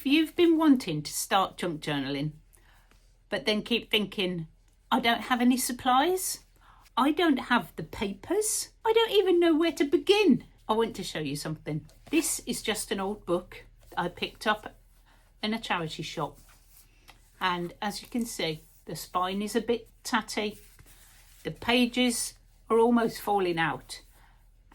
If you've been wanting to start junk journaling, but then keep thinking, I don't have any supplies, I don't have the papers, I don't even know where to begin, I want to show you something. This is just an old book I picked up in a charity shop. And as you can see, the spine is a bit tatty. The pages are almost falling out.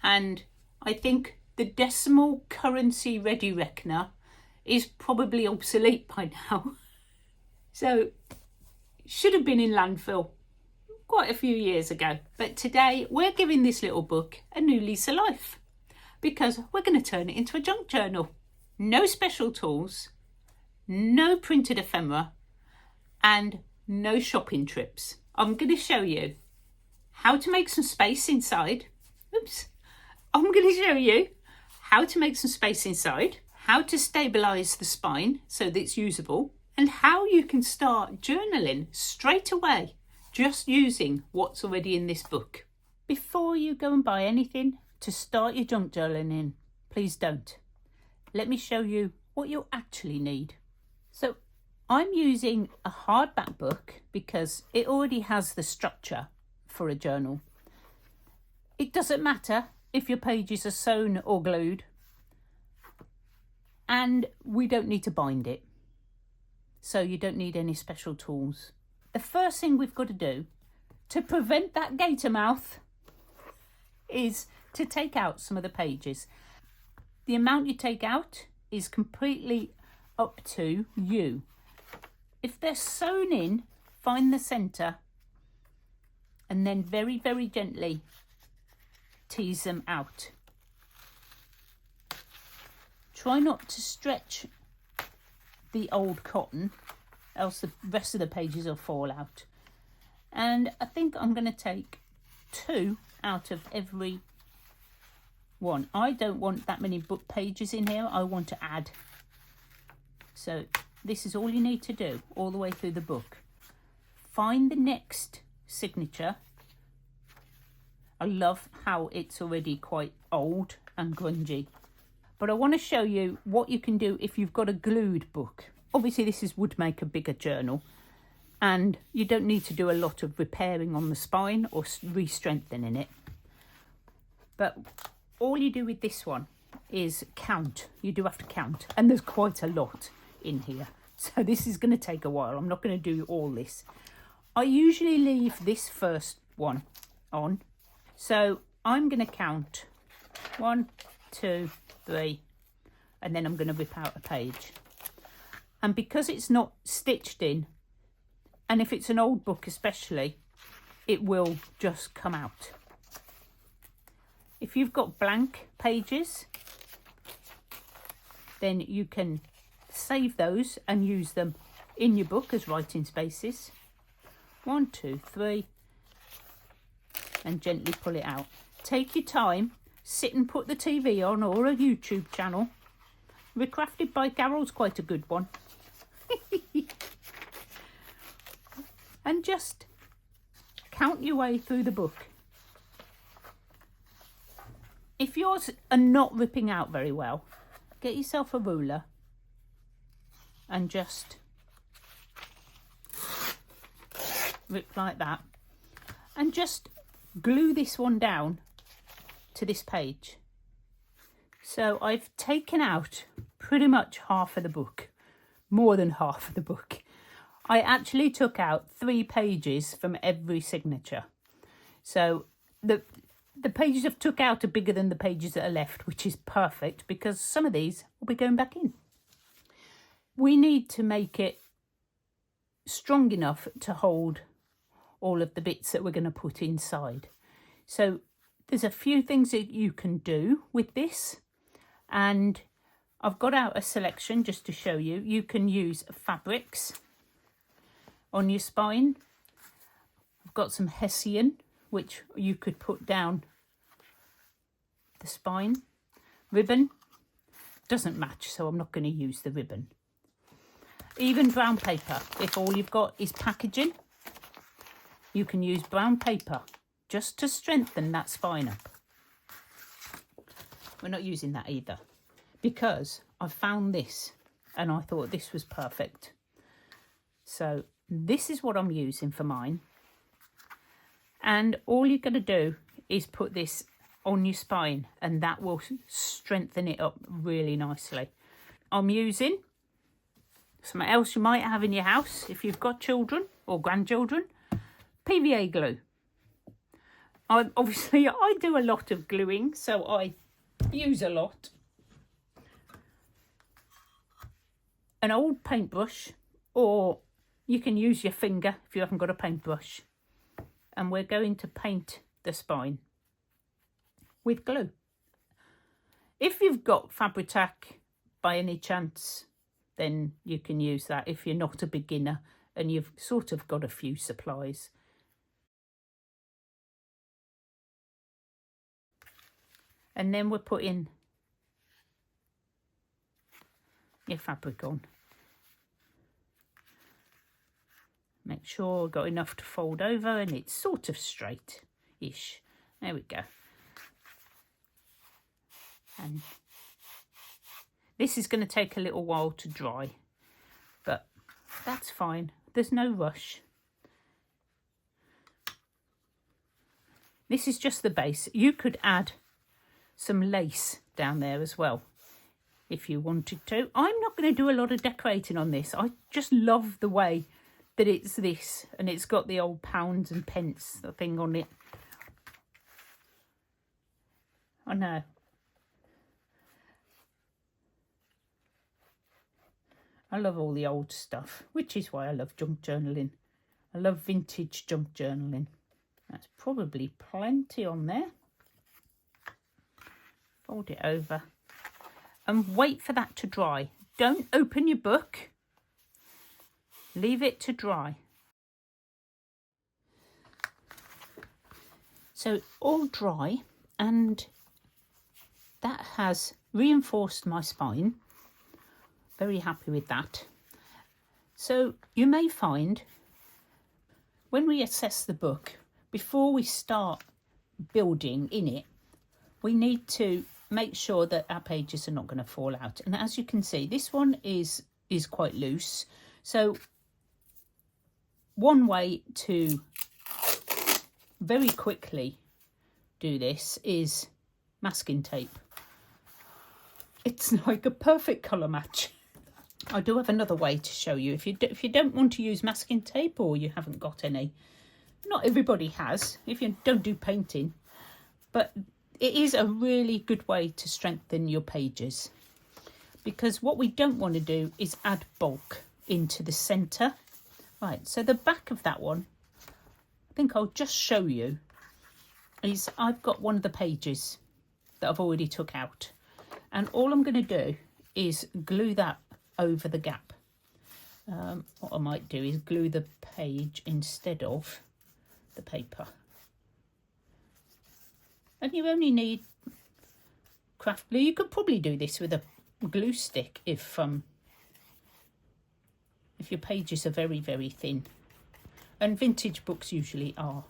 And I think the decimal currency ready reckoner is probably obsolete by now. So, should have been in landfill quite a few years ago. But today we're giving this little book a new lease of life because we're going to turn it into a junk journal. No special tools, no printed ephemera, and no shopping trips. I'm going to show you how to make some space inside. I'm going to show you how to make some space inside, how to stabilise the spine so that it's usable, and how you can start journaling straight away just using what's already in this book. Before you go and buy anything to start your junk journaling in, please don't. Let me show you what you actually need. So I'm using a hardback book because it already has the structure for a journal. It doesn't matter if your pages are sewn or glued, and we don't need to bind it, so you don't need any special tools. The first thing we've got to do to prevent that gator mouth is to take out some of the pages. The amount you take out is completely up to you. If they're sewn in, find the centre and then very, very gently tease them out. Try not to stretch the old cotton, else the rest of the pages will fall out. And I think I'm going to take 2 out of every one. I don't want that many book pages in here. I want to add. So this is all you need to do all the way through the book. Find the next signature. I love how it's already quite old and grungy. But I want to show you what you can do if you've got a glued book. Obviously this would make a bigger journal and you don't need to do a lot of repairing on the spine or re-strengthening it. But all you do with this one is count. You do have to count, and there's quite a lot in here. So this is going to take a while. I'm not going to do all this. I usually leave this first one on. So I'm going to count 1, 2, 3, and then I'm going to rip out a page. And because it's not stitched in, and if it's an old book especially, it will just come out. If you've got blank pages, then you can save those and use them in your book as writing spaces. 1, 2, 3, and gently pull it out. Take your time, sit and put the TV on or a YouTube channel. Recrafted by Carol's quite a good one. And just count your way through the book. If yours are not ripping out very well, get yourself a ruler and just rip like that. And just glue this one down to this page. So I've taken out pretty much half of the book, more than half of the book. I actually took out 3 pages from every signature. So the pages I've took out are bigger than the pages that are left, which is perfect because some of these will be going back in. We need to make it strong enough to hold all of the bits that we're going to put inside. So there's a few things that you can do with this, and I've got out a selection just to show you. You can use fabrics on your spine. I've got some hessian, which you could put down the spine. Ribbon doesn't match, so I'm not going to use the ribbon. Even brown paper, if all you've got is packaging, you can use brown paper just to strengthen that spine up. We're not using that either because I found this and I thought this was perfect. So this is what I'm using for mine. And all you're going to do is put this on your spine, and that will strengthen it up really nicely. I'm using something else you might have in your house if you've got children or grandchildren, PVA glue. Obviously I do a lot of gluing, so I use a lot. An old paintbrush, or you can use your finger if you haven't got a paintbrush. And we're going to paint the spine with glue. If you've got Fabri-Tac by any chance, then you can use that if you're not a beginner and you've sort of got a few supplies. And then we're putting your fabric on. Make sure I've got enough to fold over and it's sort of straight-ish. There we go. And this is going to take a little while to dry, but that's fine. There's no rush. This is just the base. You could add some lace down there as well if you wanted to. I'm not going to do a lot of decorating on this. I just love the way that it's this, and it's got the old pounds and pence thing on it. I know. I love all the old stuff, which is why I love junk journaling. I love vintage junk journaling. That's probably plenty on there. Fold it over and wait for that to dry. Don't open your book. Leave it to dry. So all dry, and that has reinforced my spine. Very happy with that. So you may find when we assess the book, before we start building in it, we need to make sure that our pages are not going to fall out. And as you can see, this one is quite loose. So one way to very quickly do this is masking tape. It's like a perfect colour match. I do have another way to show you. If you don't want to use masking tape, or you haven't got any, not everybody has, if you don't do painting, but it is a really good way to strengthen your pages, because what we don't want to do is add bulk into the centre. Right, so the back of that one, I think I'll just show you, is I've got one of the pages that I've already took out, and all I'm going to do is glue that over the gap. What I might do is glue the page instead of the paper. And you only need craft glue. You could probably do this with a glue stick if your pages are very, very thin. And vintage books usually are.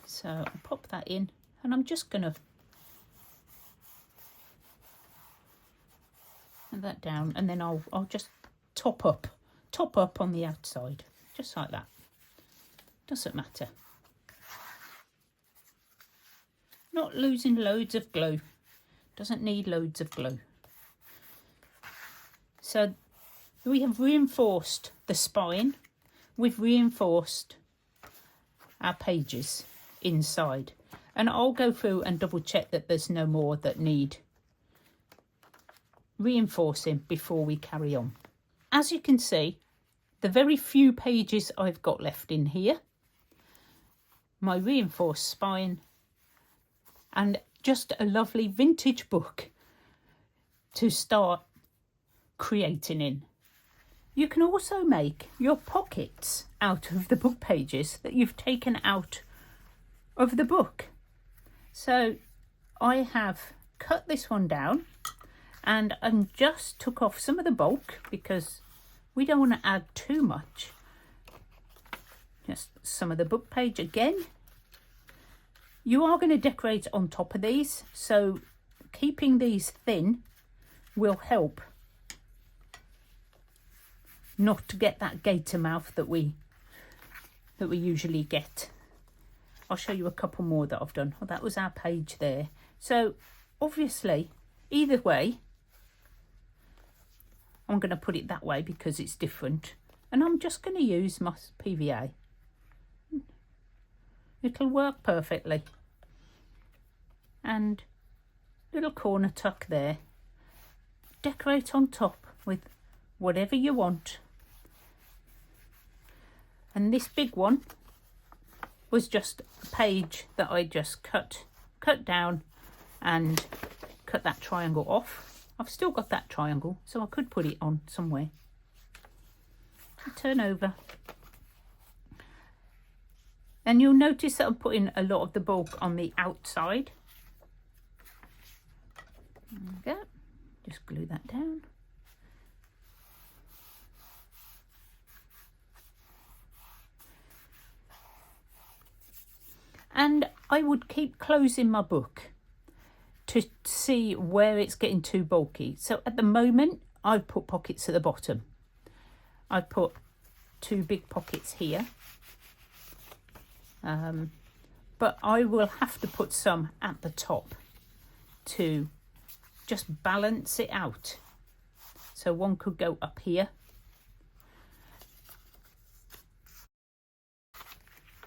So I'll pop that in, and I'm just going to add that down, and then I'll just top up on the outside, just like that. Doesn't matter. Not losing loads of glue. Doesn't need loads of glue. So we have reinforced the spine. We've reinforced our pages inside. And I'll go through and double check that there's no more that need reinforcing before we carry on. As you can see, the very few pages I've got left in here, my reinforced spine, and just a lovely vintage book to start creating in. You can also make your pockets out of the book pages that you've taken out of the book. So I have cut this one down, and I just took off some of the bulk because we don't want to add too much. Just some of the book page again. You are going to decorate on top of these, so keeping these thin will help not to get that gator mouth that we usually get. I'll show you a couple more that I've done. Well, that was our page there. So obviously, either way, I'm going to put it that way because it's different. And I'm just going to use my PVA. It'll work perfectly. And little corner tuck there. Decorate on top with whatever you want. And this big one was just a page that I just cut down and cut that triangle off. I've still got that triangle, so I could put it on somewhere. Turn over. And you'll notice that I'm putting a lot of the bulk on the outside. There we go. Just glue that down. And I would keep closing my book to see where it's getting too bulky. So at the moment, I've put pockets at the bottom. I've put 2 big pockets here. But I will have to put some at the top to just balance it out. So one could go up here.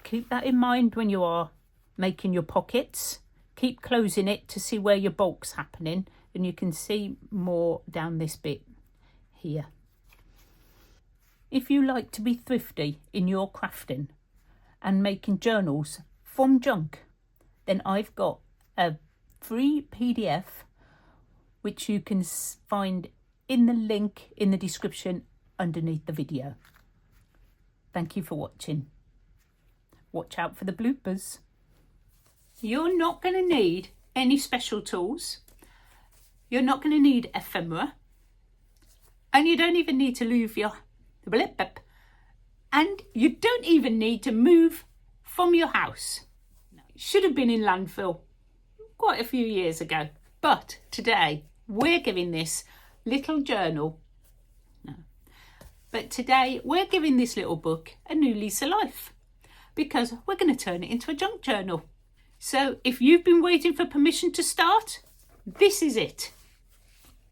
Keep that in mind when you are making your pockets. Keep closing it to see where your bulk's happening, and you can see more down this bit here. If you like to be thrifty in your crafting and making journals from junk, then I've got a free PDF which you can find in the link in the description underneath the video. Thank you for watching. Watch out for the bloopers. You're not going to need any special tools. You're not going to need ephemera. And you don't even need to move your blip. And you don't even need to move from your house. It should have been in landfill quite a few years ago. But today we're giving this little journal. But today we're giving this little book a new lease of life, because we're going to turn it into a junk journal. So if you've been waiting for permission to start, this is it.